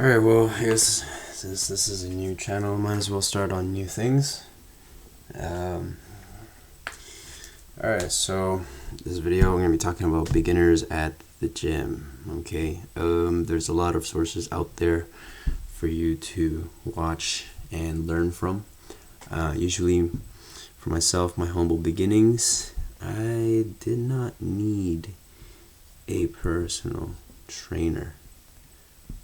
Alright, well, I guess since this is a new channel, might as well start on new things. Alright, so this video I'm going to be talking about beginners at the gym. Okay, there's a lot of sources out there for you to watch and learn from. Usually, for myself, my humble beginnings, I did not need a personal trainer.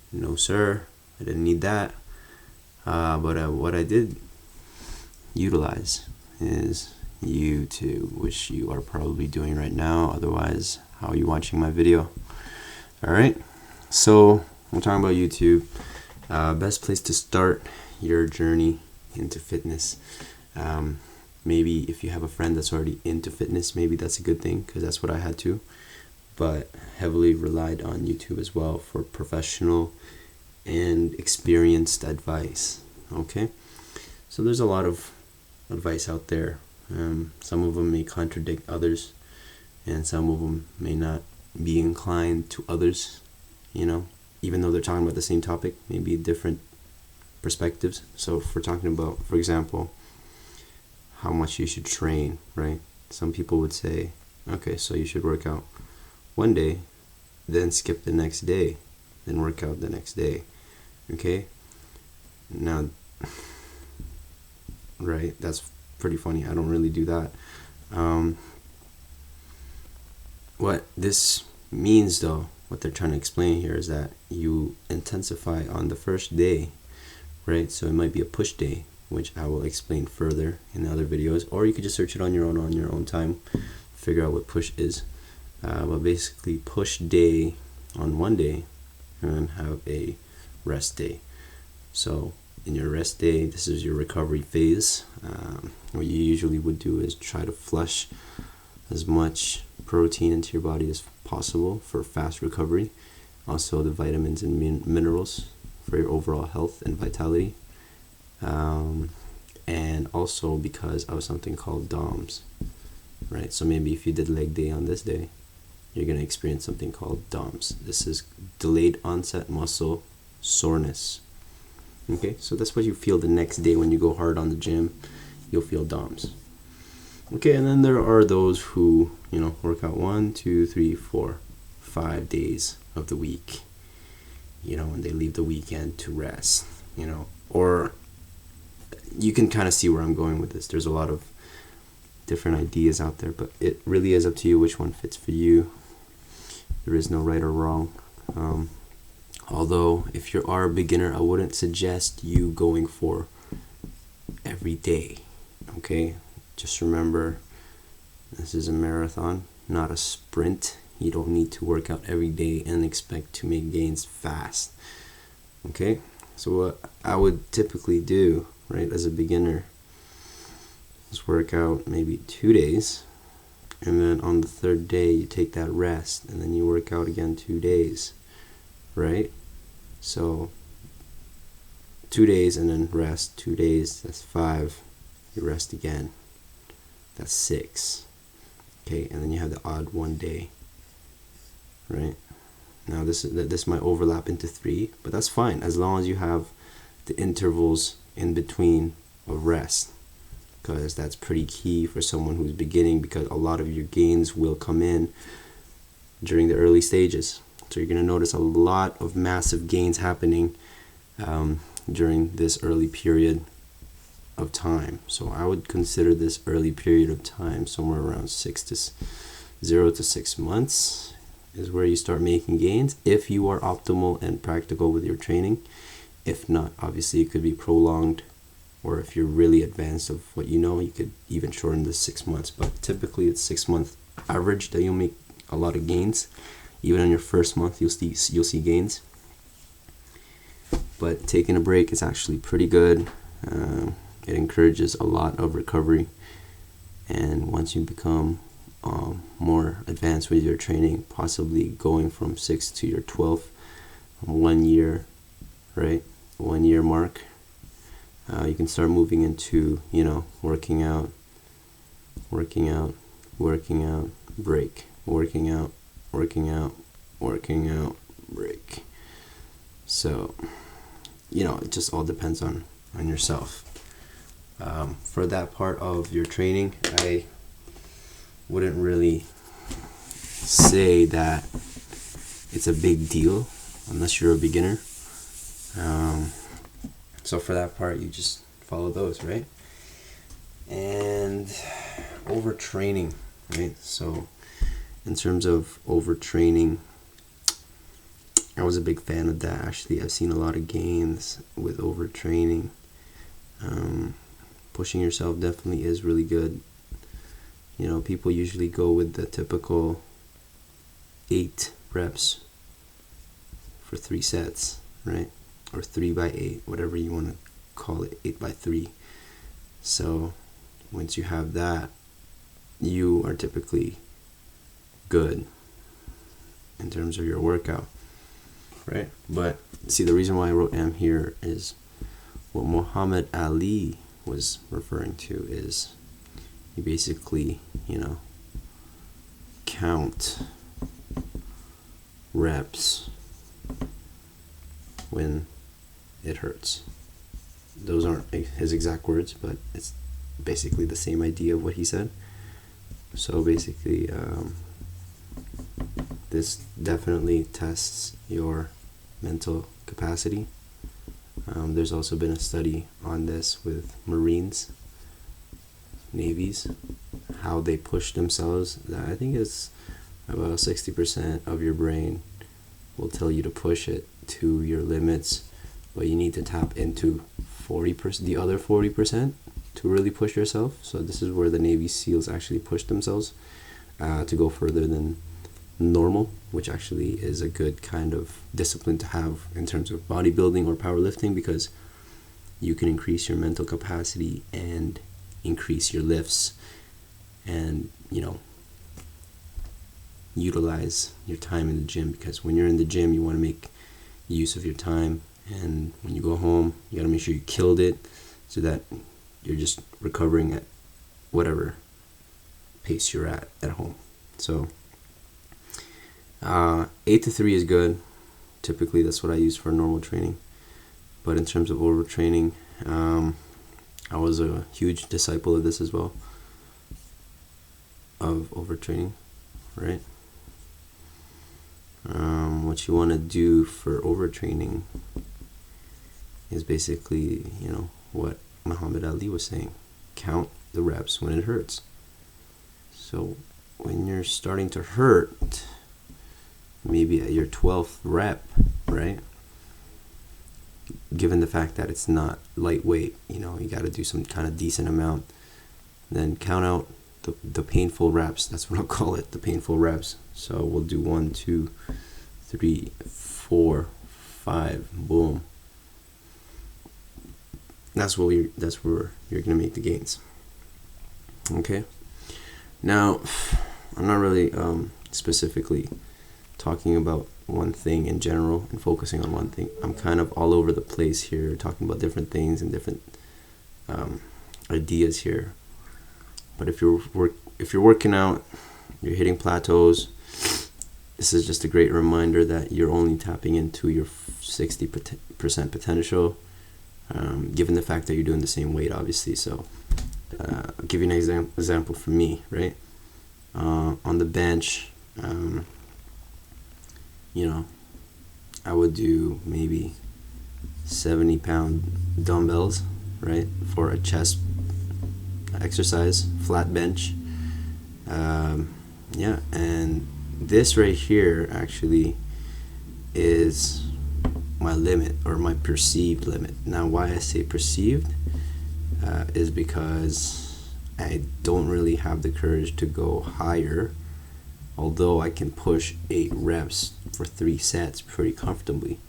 No sir, I didn't need that. But what I did utilize is YouTube, which you are probably doing right now. Otherwise, how are you watching my video? Alright, so we're talking about YouTube. Best place to start your journey into fitness. Maybe if you have a friend that's already into fitness, maybe that's a good thing, because that's what I had to. But heavily relied on YouTube as well for professional and experienced advice. Okay, so there's a lot of advice out there. Some of them may contradict others, and some of them may not be inclined to others, even though they're talking about the same topic, maybe different perspectives. So if we're talking about, for example, how much you should train, right? Some people would say, okay, so you should work out one day, then skip the next day, then work out the next day. Okay, now, right, that's pretty funny. I don't really do that. What this means, though, what they're trying to explain here is that you intensify on the first day, right? So it might be a push day, which I will explain further in other videos, or you could just search it on your own time, figure out what push is. But basically, push day on one day and have a rest day. So in your rest day, this is your recovery phase. What you usually would do is try to flush as much protein into your body as possible for fast recovery. Also the vitamins and minerals for your overall health and vitality. And also because of something called DOMS. Right, so maybe if you did leg day on this day, you're going to experience something called DOMS. This is delayed onset muscle soreness. Okay, so that's what you feel the next day when you go hard on the gym. You'll feel DOMS. Okay, and then there are those who, work out 1, 2, 3, 4, 5 days of the week, and they leave the weekend to rest, or you can kind of see where I'm going with this. There's a lot of different ideas out there, but it really is up to you which one fits for you. There is no right or wrong. Although if you are a beginner, I wouldn't suggest you going for every day. Okay, just remember, this is a marathon, not a sprint. You don't need to work out every day and expect to make gains fast. Okay, so what I would typically do, right, as a beginner, is work out maybe 2 days, and then on the third day you take that rest, and then you work out again 2 days, right? So 2 days and then rest 2 days, that's 5. You rest again, that's 6. Okay, and then you have the odd 1 day, right? Now this might overlap into 3, but that's fine as long as you have the intervals in between of rest, because that's pretty key for someone who's beginning, because a lot of your gains will come in during the early stages. So you're going to notice a lot of massive gains happening during this early period of time. So I would consider this early period of time somewhere around 0 to 6 months is where you start making gains, if you are optimal and practical with your training. If not, obviously it could be prolonged, or if you're really advanced of what you could even shorten this 6 months. But typically it's 6 month average that you'll make a lot of gains. Even in your first month you'll see gains. But taking a break is actually pretty good. It encourages a lot of recovery, and once you become more advanced with your training, possibly going from 6 to your 12th 1 year, right, 1 year mark, you can start moving into working out, break, working out, break. So it just all depends on yourself. For that part of your training, I wouldn't really say that it's a big deal unless you're a beginner. So for that part, you just follow those, right? And overtraining, right? So in terms of overtraining, I was a big fan of that. Actually, I've seen a lot of gains with overtraining. Pushing yourself definitely is really good. People usually go with the typical 8 reps for 3 sets, right? Or 3x8, whatever you want to call it, 8x3. So once you have that, you are typically good in terms of your workout, right? But see, the reason why I wrote M here is what Muhammad Ali was referring to is you basically, count reps when it hurts. Those aren't his exact words, but it's basically the same idea of what he said. So basically, this definitely tests your mental capacity. There's also been a study on this with Marines, Navies, how they push themselves. I think it's about 60% of your brain will tell you to push it to your limits, but you need to tap into 40%, the other 40% to really push yourself. So this is where the Navy SEALs actually push themselves to go further than normal, which actually is a good kind of discipline to have in terms of bodybuilding or powerlifting, because you can increase your mental capacity and increase your lifts and utilize your time in the gym, because when you're in the gym you want to make use of your time, and when you go home you got to make sure you killed it so that you're just recovering at whatever pace you're at home. So 8 to 3 is good. Typically that's what I use for normal training. But in terms of overtraining, I was a huge disciple of this as well, of overtraining, right? What you want to do for overtraining is basically, what Muhammad Ali was saying. Count the reps when it hurts. So when you're starting to hurt, maybe at your 12th rep, right? Given the fact that it's not lightweight, you got to do some kind of decent amount. Then count out the painful reps. That's what I'll call it, the painful reps. So we'll do 1, 2, 3, 4, 5, boom. That's where you're gonna make the gains. Okay. Now, I'm not really specifically talking about one thing in general and focusing on one thing. I'm kind of all over the place here, talking about different things and different ideas here. But if you're working out, you're hitting plateaus, this is just a great reminder that you're only tapping into your 60% potential, given the fact that you're doing the same weight, obviously. So I'll give you an example for me, right? On the bench, I would do maybe 70-pound dumbbells, right, for a chest exercise, flat bench. And this right here actually is my limit, or my perceived limit. Now, why I say perceived is because I don't really have the courage to go higher, although I can push 8 reps for 3 sets pretty comfortably.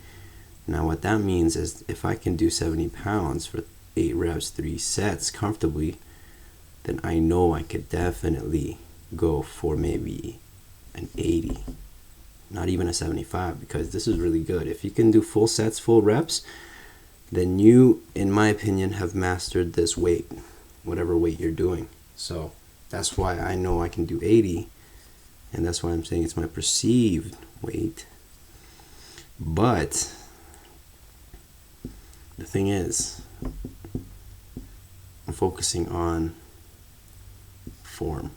Now what that means is if I can do 70 pounds for 8 reps, 3 sets comfortably, then I know I could definitely go for maybe an 80, not even a 75, because this is really good. If you can do full sets, full reps, then you, in my opinion, have mastered this weight, whatever weight you're doing. So that's why I know I can do 80, and that's why I'm saying it's my perceived weight. But the thing is, I'm focusing on form.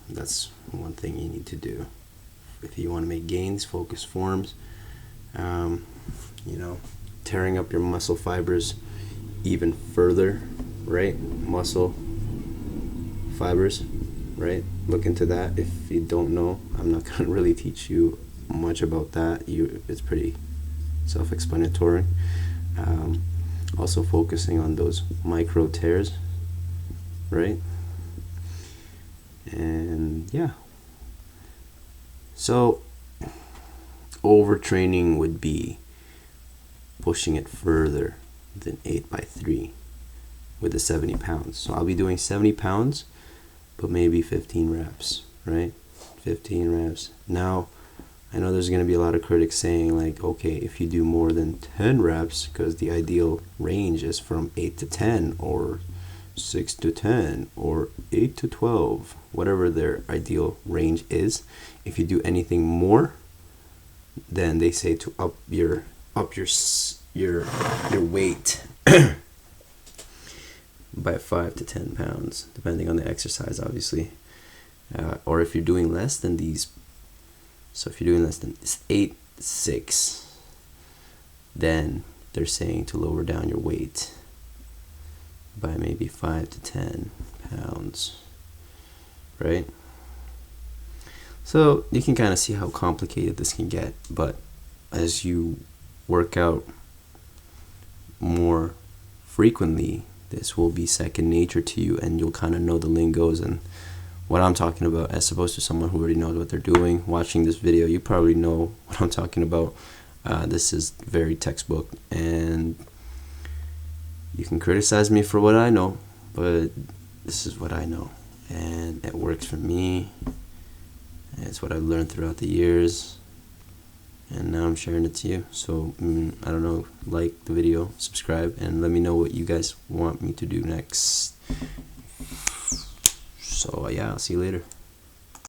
That's one thing you need to do. If you want to make gains, focus forms. Tearing up your muscle fibers even further, right? Muscle fibers, right? Look into that. If you don't know, I'm not going to really teach you much about that. It's pretty self-explanatory. Also focusing on those micro tears, right? And yeah. So overtraining would be pushing it further than 8x3 with the 70 pounds. So I'll be doing 70 pounds, but maybe 15 reps, right? 15 reps. Now, I know there's going to be a lot of critics saying like, okay, if you do more than 10 reps, because the ideal range is from 8 to 10 or 6 to 10 or 8 to 12, whatever their ideal range is. If you do anything more, then they say to up your weight by 5 to 10 pounds, depending on the exercise, obviously. Or if you're doing less than these, so if you're doing less than 8, 6, then they're saying to lower down your weight by maybe 5 to 10 pounds, right? So you can kind of see how complicated this can get, but as you work out more frequently, this will be second nature to you, and you'll kind of know the lingos and what I'm talking about, as opposed to someone who already knows what they're doing. Watching this video, you probably know what I'm talking about. This is very textbook, and you can criticize me for what I know, but this is what I know, and it works for me. It's what I've learned throughout the years, and now I'm sharing it to you. So I don't know, like the video, subscribe, and let me know what you guys want me to do next. So yeah, I'll see you later.